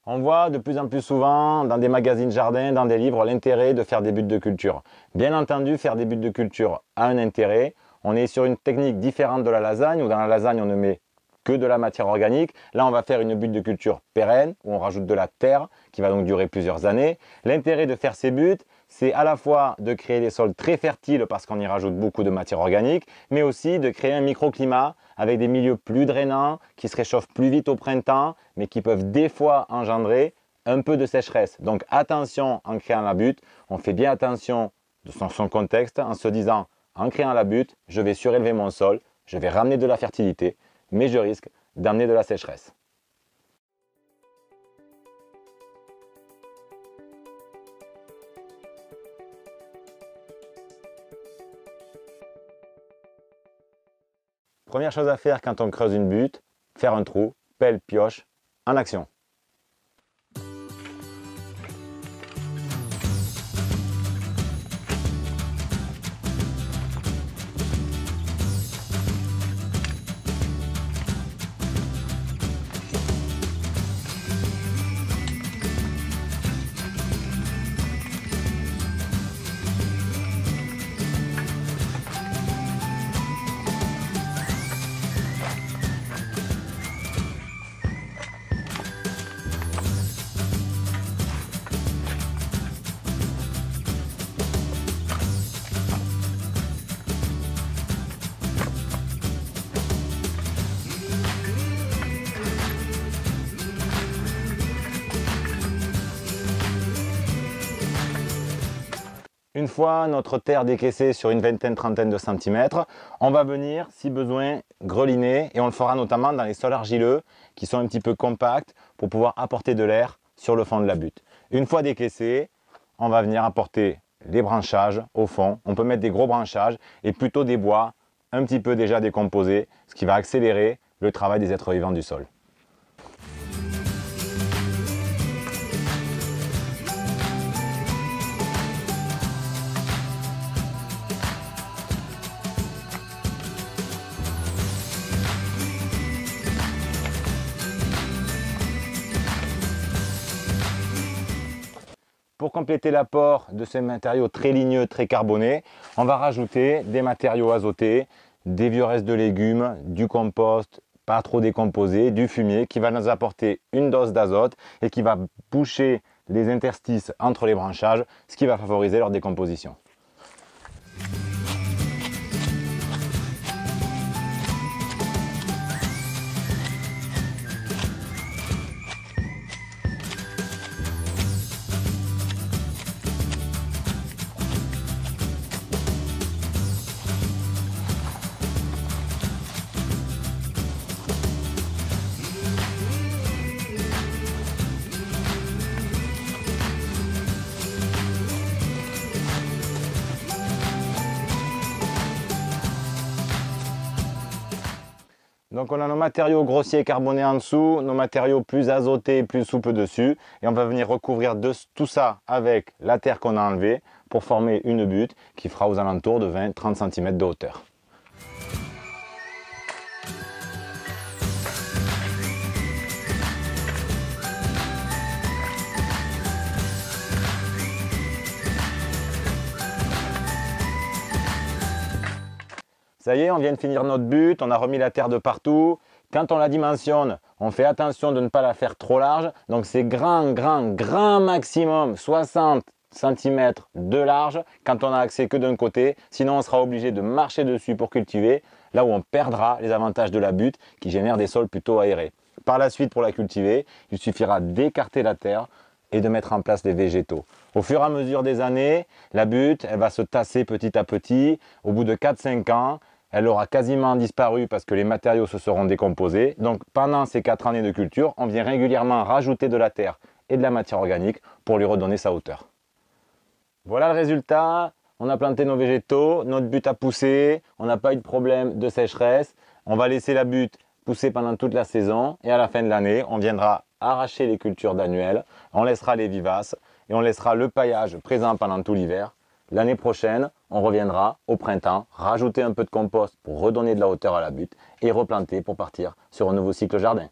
On voit de plus en plus souvent dans des magazines jardins, dans des livres, l'intérêt de faire des buttes de culture. Bien entendu, faire des buttes de culture a un intérêt. On est sur une technique différente de la lasagne, où dans la lasagne, on ne met que de la matière organique. Là, on va faire une butte de culture pérenne, où on rajoute de la terre, qui va donc durer plusieurs années. L'intérêt de faire ces buttes, c'est à la fois de créer des sols très fertiles, parce qu'on y rajoute beaucoup de matière organique, mais aussi de créer un microclimat avec des milieux plus drainants, qui se réchauffent plus vite au printemps, mais qui peuvent des fois engendrer un peu de sécheresse. Donc attention en créant la butte, on fait bien attention de son contexte en se disant, en créant la butte, je vais surélever mon sol, je vais ramener de la fertilité, mais je risque d'amener de la sécheresse. Première chose à faire quand on creuse une butte, faire un trou, pelle, pioche, en action. Une fois notre terre décaissée sur une vingtaine-trentaine de centimètres, on va venir, si besoin, greliner et on le fera notamment dans les sols argileux qui sont un petit peu compacts pour pouvoir apporter de l'air sur le fond de la butte. Une fois décaissé, on va venir apporter les branchages au fond. On peut mettre des gros branchages et plutôt des bois un petit peu déjà décomposés, ce qui va accélérer le travail des êtres vivants du sol. Pour compléter l'apport de ces matériaux très ligneux, très carbonés, on va rajouter des matériaux azotés, des vieux restes de légumes, du compost pas trop décomposé, du fumier qui va nous apporter une dose d'azote et qui va boucher les interstices entre les branchages, ce qui va favoriser leur décomposition. Donc on a nos matériaux grossiers carbonés en dessous, nos matériaux plus azotés, plus souples dessus. Et on va venir recouvrir tout ça avec la terre qu'on a enlevée pour former une butte qui fera aux alentours de 20-30 cm de hauteur. Ça y est, on vient de finir notre butte, on a remis la terre de partout. Quand on la dimensionne, on fait attention de ne pas la faire trop large. Donc c'est grand maximum 60 cm de large quand on n'a accès que d'un côté. Sinon, on sera obligé de marcher dessus pour cultiver, là où on perdra les avantages de la butte qui génère des sols plutôt aérés. Par la suite, pour la cultiver, il suffira d'écarter la terre et de mettre en place des végétaux. Au fur et à mesure des années, la butte, elle va se tasser petit à petit. Au bout de 4-5 ans, elle aura quasiment disparu parce que les matériaux se seront décomposés. Donc pendant ces 4 années de culture, on vient régulièrement rajouter de la terre et de la matière organique pour lui redonner sa hauteur. Voilà le résultat. On a planté nos végétaux, notre butte a poussé, on n'a pas eu de problème de sécheresse. On va laisser la butte pousser pendant toute la saison et à la fin de l'année, on viendra arracher les cultures d'annuel, on laissera les vivaces et on laissera le paillage présent pendant tout l'hiver. L'année prochaine, on reviendra au printemps, rajouter un peu de compost pour redonner de la hauteur à la butte et replanter pour partir sur un nouveau cycle jardin.